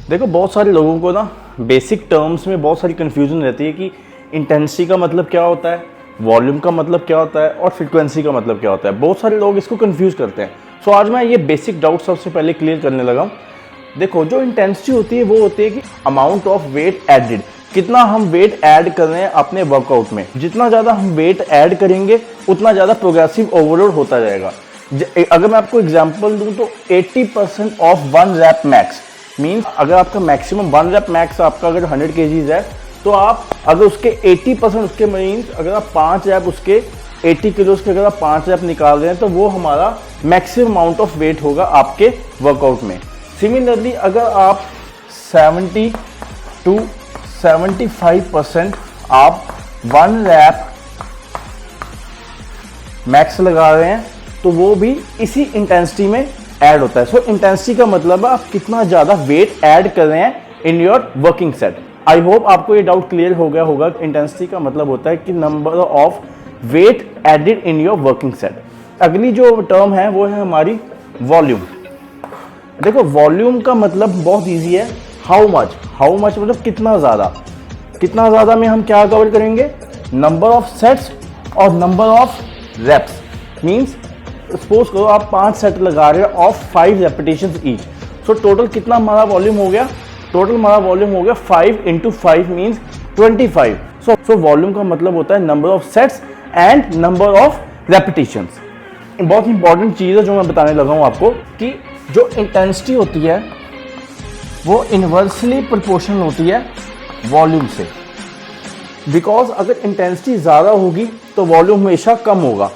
देखो बहुत सारे लोगों को ना बेसिक टर्म्स में बहुत सारी कन्फ्यूजन रहती है कि इंटेंसिटी का मतलब क्या होता है, वॉल्यूम का मतलब क्या होता है और फ्रीक्वेंसी का मतलब क्या होता है। बहुत सारे लोग इसको कंफ्यूज करते हैं। सो आज मैं ये बेसिक डाउट सबसे पहले क्लियर करने लगा हूँ। देखो जो इंटेंसिटी होती है वो होती है कि अमाउंट ऑफ वेट एडेड, कितना हम वेट ऐड कर रहे हैं अपने वर्कआउट में। जितना ज़्यादा हम वेट ऐड करेंगे उतना ज़्यादा प्रोग्रेसिव ओवरलोड होता जाएगा। अगर मैं आपको एग्जांपल दूं तो 80% ऑफ 1 रैप मैक्स मीन्स अगर आपका मैक्सिमम 1 रैप मैक्स आपका अगर 100 kgs है तो आप अगर उसके 80% उसके मीन्स अगर आप 5 रैप उसके 80 किलोज के अगर आप 5 रैप निकाल रहे हैं तो वो हमारा मैक्सिमम अमाउंट ऑफ वेट होगा आपके वर्कआउट में। सिमिलरली अगर आप 70 to 75% आप 1 रैप मैक्स लगा रहे हैं तो वो भी इसी इंटेंसिटी में ऐड होता है। सो इंटेंसिटी का मतलब है आप कितना ज़्यादा वेट ऐड कर रहे हैं इन your working set. I hope आपको ये डाउट क्लियर हो गया होगा। इंटेंसिटी का मतलब होता है कि number of weight added in your working set. अगली जो टर्म है वो है हमारी वॉल्यूम। देखो वॉल्यूम का मतलब बहुत ईजी है, हाउ मच मतलब कितना ज़्यादा में हम क्या कवर करेंगे, नंबर ऑफ सेट्स और number of reps. Means suppose करो आप 5 सेट लगा रहे हो of 5 repetitions each. So total कितना हमारा वॉल्यूम हो गया, 5 into 5 मीन्स 25। सो वॉल्यूम का मतलब होता है number of sets and number of repetitions. बहुत इंपॉर्टेंट चीज़ है जो मैं बताने लगा हूँ आपको कि जो इंटेंसिटी होती है वो इन्वर्सली प्रोपोर्शनल होती है वॉल्यूम से। बिकॉज अगर इंटेंसिटी ज़्यादा होगी तो वॉल्यूम हमेशा कम होगा।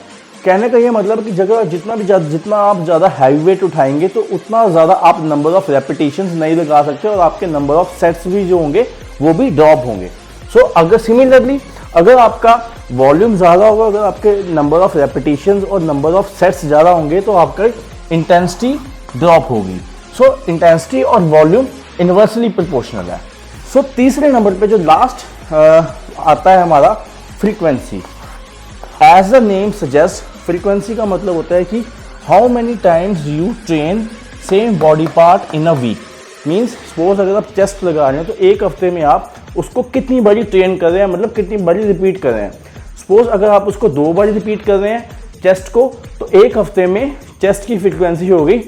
कहने का ये मतलब कि जितना आप ज़्यादा हैवी वेट उठाएंगे तो उतना ज़्यादा आप नंबर ऑफ रेपिटेशंस नहीं लगा सकते और आपके नंबर ऑफ सेट्स भी जो होंगे वो भी ड्रॉप होंगे। सो अगर सिमिलरली अगर आपका वॉल्यूम ज़्यादा होगा, अगर आपके नंबर ऑफ रेपिटेशंस और नंबर ऑफ सेट्स ज़्यादा होंगे तो आपका इंटेंसिटी ड्रॉप होगी। सो इंटेंसिटी और वॉल्यूम इन्वर्सली प्रोपोर्शनल है। सो तीसरे नंबर पे जो लास्ट आता है हमारा frequency. As the name suggest, frequency का मतलब होता है कि how many times you train same body part in a week. Means suppose अगर आप चेस्ट लगा रहे हैं तो एक हफ्ते में आप उसको कितनी बारी ट्रेन कर रहे हैं, मतलब कितनी बारी रिपीट कर रहे हैं। सपोज अगर आप उसको 2 बारी रिपीट कर रहे हैं चेस्ट को तो एक हफ्ते में चेस्ट की फ्रीक्वेंसी हो गई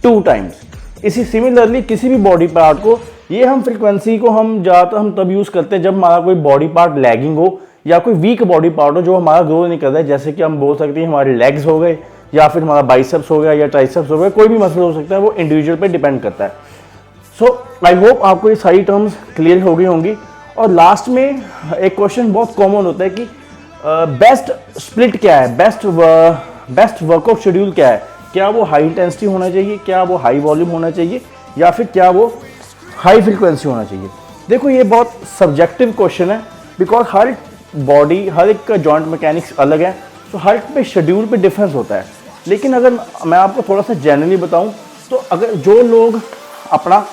2 टाइम्स। इसी सिमिलरली किसी भी बॉडी पार्ट को ये हम फ्रीक्वेंसी को हम ज़्यादातर हम तब यूज़ करते हैं जब हमारा कोई बॉडी पार्ट लैगिंग हो या कोई वीक बॉडी पार्ट हो जो हमारा ग्रो नहीं कर रहा है। जैसे कि हम बोल सकते हैं हमारे लेग्स हो गए या फिर हमारा बाइसेप्स हो गया या ट्राइसेप्स हो गया, कोई भी मसल हो सकता है, वो इंडिविजुअल पे डिपेंड करता है। सो आई होप आपको ये सारी टर्म्स क्लियर हो गई होंगी। और लास्ट में एक क्वेश्चन बहुत कॉमन होता है कि बेस्ट स्प्लिट क्या है, बेस्ट वर्कआउट शेड्यूल क्या है। क्या वो हाई इंटेंसिटी होना चाहिए, क्या वो हाई वॉल्यूम होना चाहिए या फिर क्या वो हाई फ्रीक्वेंसी होना चाहिए। देखो ये बहुत सब्जेक्टिव क्वेश्चन है बिकॉज हर एक का जॉइंट मैकेनिक्स अलग है। तो हर पे शेड्यूल पे डिफरेंस होता है। लेकिन अगर मैं आपको थोड़ा सा जनरली बताऊं तो अगर जो लोग अपना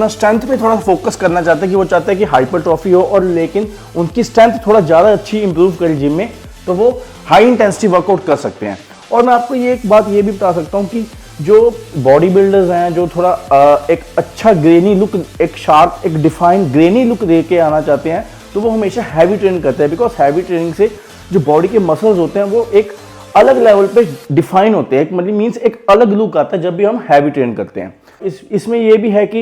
स्ट्रेंथ पे थोड़ा फोकस करना चाहते हैं कि वो चाहते हैं कि हाइपरट्रॉफी हो और लेकिन उनकी स्ट्रेंथ थोड़ा ज़्यादा अच्छी इंप्रूव करे जिम में, तो वो हाई इंटेंसिटी वर्कआउट कर सकते हैं। और मैं आपको ये एक बात ये भी बता सकता हूँ कि जो बॉडी बिल्डर्स हैं जो थोड़ा एक अच्छा ग्रेनी लुक, एक शार्प, एक डिफाइंड ग्रेनी लुक दे के आना चाहते हैं तो वो हमेशा हैवी ट्रेनिंग करते हैं। बिकॉज हैवी ट्रेनिंग से जो बॉडी के मसल्स होते हैं वो एक अलग लेवल पे डिफाइन होते हैं, मतलब मीन्स एक अलग लुक आता है जब भी हम हैवी ट्रेन करते हैं। इसमें ये भी है कि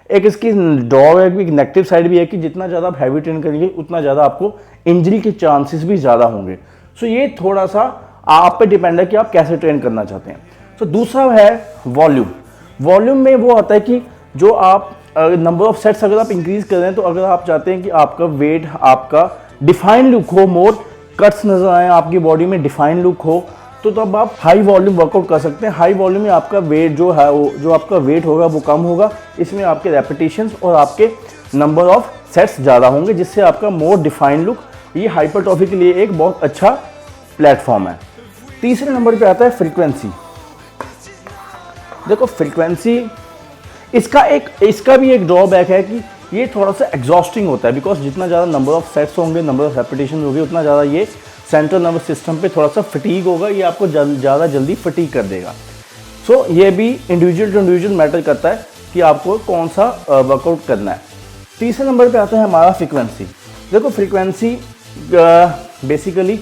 एक इसकी ड्रॉबैक भी, नेगेटिव साइड भी है कि जितना ज़्यादा आप हैवी ट्रेन करेंगे उतना ज़्यादा आपको इंजरी के चांसेस भी ज़्यादा होंगे। सो ये थोड़ा सा आप पे डिपेंड है कि आप कैसे ट्रेन करना चाहते हैं। तो दूसरा है वॉल्यूम में वो आता है कि जो आप नंबर ऑफ सेट्स अगर आप इंक्रीज कर रहे हैं तो अगर आप चाहते हैं कि आपका वेट, आपका डिफाइन लुक हो, मोर कट्स नजर आए आपकी बॉडी में, डिफाइन लुक हो, तो तब आप हाई वॉल्यूम वर्कआउट कर सकते हैं। हाई वॉल्यूम में आपका वेट जो है जो आपका वेट होगा वो कम होगा। इसमें आपके रेपिटेशंस और आपके नंबर ऑफ सेट्स ज़्यादा होंगे जिससे आपका मोर डिफाइन लुक, ये हाइपरट्रॉफी के लिए एक बहुत अच्छा प्लेटफॉर्म है। तीसरे नंबर पे आता है फ्रीक्वेंसी। देखो फ्रीक्वेंसी इसका भी एक ड्रॉबैक है कि ये थोड़ा सा एग्जॉस्टिंग होता है बिकॉज जितना ज़्यादा नंबर ऑफ सेट्स होंगे, नंबर ऑफ रेपिटेशन होंगे, उतना ज़्यादा ये सेंट्रल नर्वस सिस्टम पे थोड़ा सा फटीग होगा, ये आपको ज़्यादा जल्दी फटीग कर देगा। सो ये भी इंडिविजुअल टू इंडिविजुअल मैटर करता है कि आपको कौन सा वर्कआउट करना है। तीसरे नंबर पे आता है हमारा फ्रीक्वेंसी। देखो frequency basically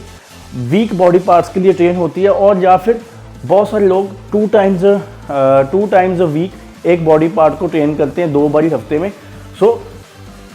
week body parts के लिए ट्रेन होती है, और या फिर बहुत सारे लोग टू टाइम्स अ वीक एक बॉडी पार्ट को ट्रेन करते हैं 2 बार हफ्ते में। सो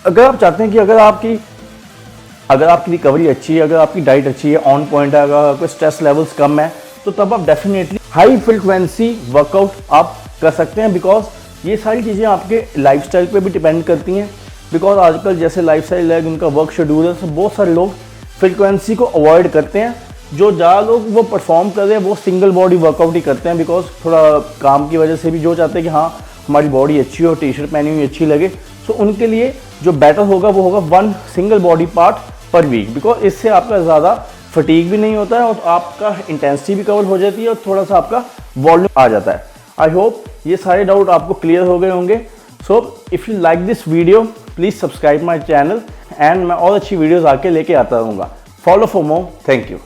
अगर आप चाहते हैं कि अगर आपकी रिकवरी अच्छी है, अगर आपकी डाइट अच्छी है, ऑन पॉइंट है, अगर आपके स्ट्रेस लेवल्स कम है, तो तब आप डेफिनेटली हाई फ्रिक्वेंसी वर्कआउट आप कर सकते हैं। बिकॉज ये सारी चीज़ें आपके लाइफस्टाइल पे भी डिपेंड करती हैं। बिकॉज आजकल जैसे लाइफस्टाइल है, उनका वर्क शेड्यूल है, तो बहुत सारे लोग फ्रिक्वेंसी को अवॉइड करते हैं। जो ज़्यादा लोग वो परफॉर्म कर रहे हैं वो सिंगल बॉडी वर्कआउट ही करते हैं, बिकॉज थोड़ा काम की वजह से भी जो चाहते हैं कि हाँ हमारी बॉडी अच्छी हो, टी शर्ट पहनी हुई अच्छी लगे। सो उनके लिए जो बेटर होगा वो होगा 1 सिंगल बॉडी पार्ट पर वीक, बिकॉज इससे आपका ज़्यादा फटीग भी नहीं होता है और आपका इंटेंसिटी भी कवर हो जाती है और थोड़ा सा आपका वॉल्यूम आ जाता है। आई होप ये सारे डाउट आपको क्लियर हो गए होंगे। So if you like this video please subscribe my channel, and मैं और अच्छी वीडियोज़ आके लेके आता रहूँगा। Follow for more. Thank you.